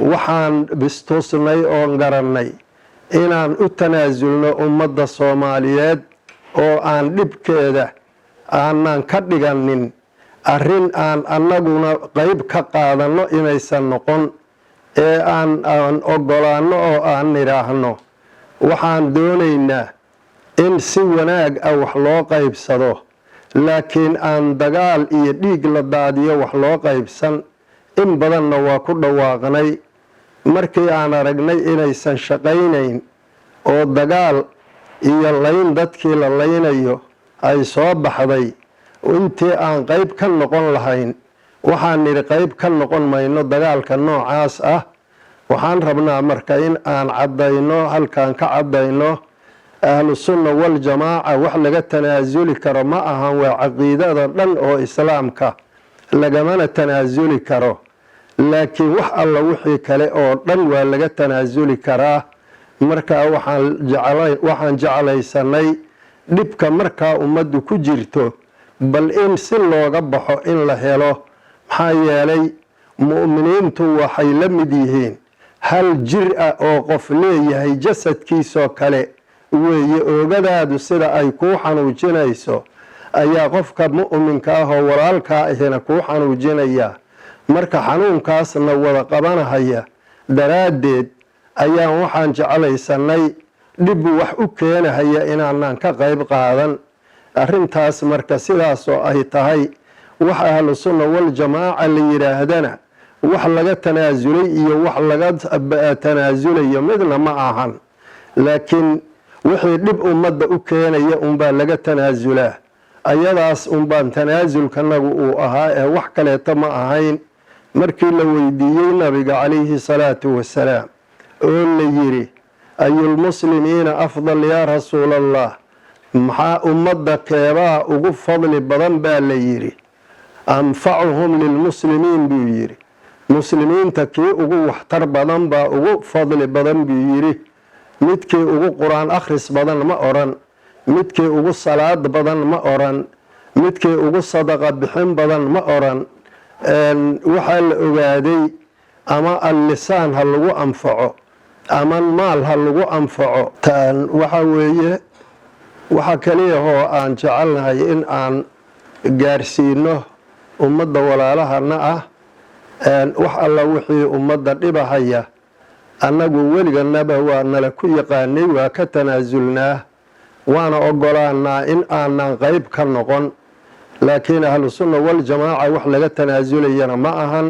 waxaan bistoosnay oon garannay inaan u tanaasulno ummadda Soomaaliyeed oo aan dhibkeeda aanan ka dhiganin arrin aan annaguna qayb ka qaadanno inaysan noqon ee aan ogolaanno oo aan nidhaahno waxaan doonaynaa in si wanaag ah wax loo qaybsado laakiin aan dagaal iyo dhiig la daadiyo wax loo qaybsan in badanna waa ku dhawaaqnay markii aan aragnay inaysan shaqaynayn oo dagaal iyo layn dadkii la laynayo ay soo baxday intii aan qayb ka noqon lahayn waxaan nidhi qayb ka noqon mayno dagaalka noocaas ah waxaan rabnaa marka in aan caddayno halkaan ka caddayno ahlu sunna wal jamaaca wax laga tanaasuli karo ma ahan waa caqiidada dhan oo islaamka lagamana tanaasuli karo laakiin wax alla wixii kale oo dhan waa laga tanaasuli karaa markaa waxaan jeclaysanay dhibka markaa ummaddu ku jirto bal in si looga baxo in la helo maxaa yeelay mu'miniintu waxay la mid yihiin hal jir ah oo qof leeyahay jasadkiisoo kale weeye oogadaadu sida ay kuu xanuujinayso ayaa qofka mu'minka ah oo walaalkaa ahina kuu xanuujinaya marka xanuunkaasna wada qabanahaya daraaddeed ayaan waxaan jeclaysanay dhib wax u keenahaya inaanan ka qayb qaadan arrintaas marka sidaasoo ay tahay wax ahlu sunna wal jamaaca la yidhaahdana wax laga tanaasulay iyo wax laga tanaasulayo midna ma ahan laakiin wixii dhib ummadda u keenaya unbaa laga tanaasulaa ayadaas unbaan tanaasulkanagu uu ahaa ee wax kaleeto ma ahayn markii la weydiiyey nabiga calayhi salaatu wasalaam oo la yidhi ayulmuslimiina afdal yaa rasuulallah maxaa ummadda keebaa ugu fadli badan baa la yidhi anfacuhum lilmuslimiin buu yidhi muslimiinta kii ugu waxtar badan baa ugu fadli badan buu yidhi midkii ugu qur-aan akhris badan ma odhan midkii ugu salaad badan ma odhan midkii ugu sadaqa bixin badan ma odhan waxaa la ogaaday ama allisaan ha lagu anfaco ama maal ha lagu anfaco waxa weeye waxa kaliyahoo aan jecelnahay in aan gaarsiino ummadda walaalahana ah wax alla wixii ummadda dhibahaya annagu weliganaba waa nala ku yaqaanay waa ka tanaasulnaa waana ogolaanaa in aanan qayb ka noqon laakiin ahlu sunna wal jamaaca wax laga tanaasulayana ma ahan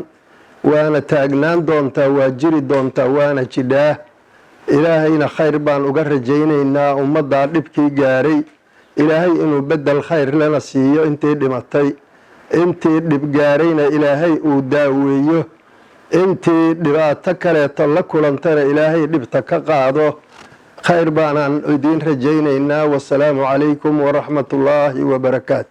waana taagnaan doontaa waa jiri doontaa waana jidhaa ilaahayna khayr baan uga rajaynaynaa ummaddaa dhibkii gaaray ilaahay inuu bedel khayr lana siiyo intii dhimatay intii dhib gaarayna ilaahay uu daaweeyo intii dhibaato kaleeto la kulantana ilaahay dhibta ka qaado khayr baanaan idiin rajaynaynaa wasalaamu calaykum waraxmatullaahi wabarakaatu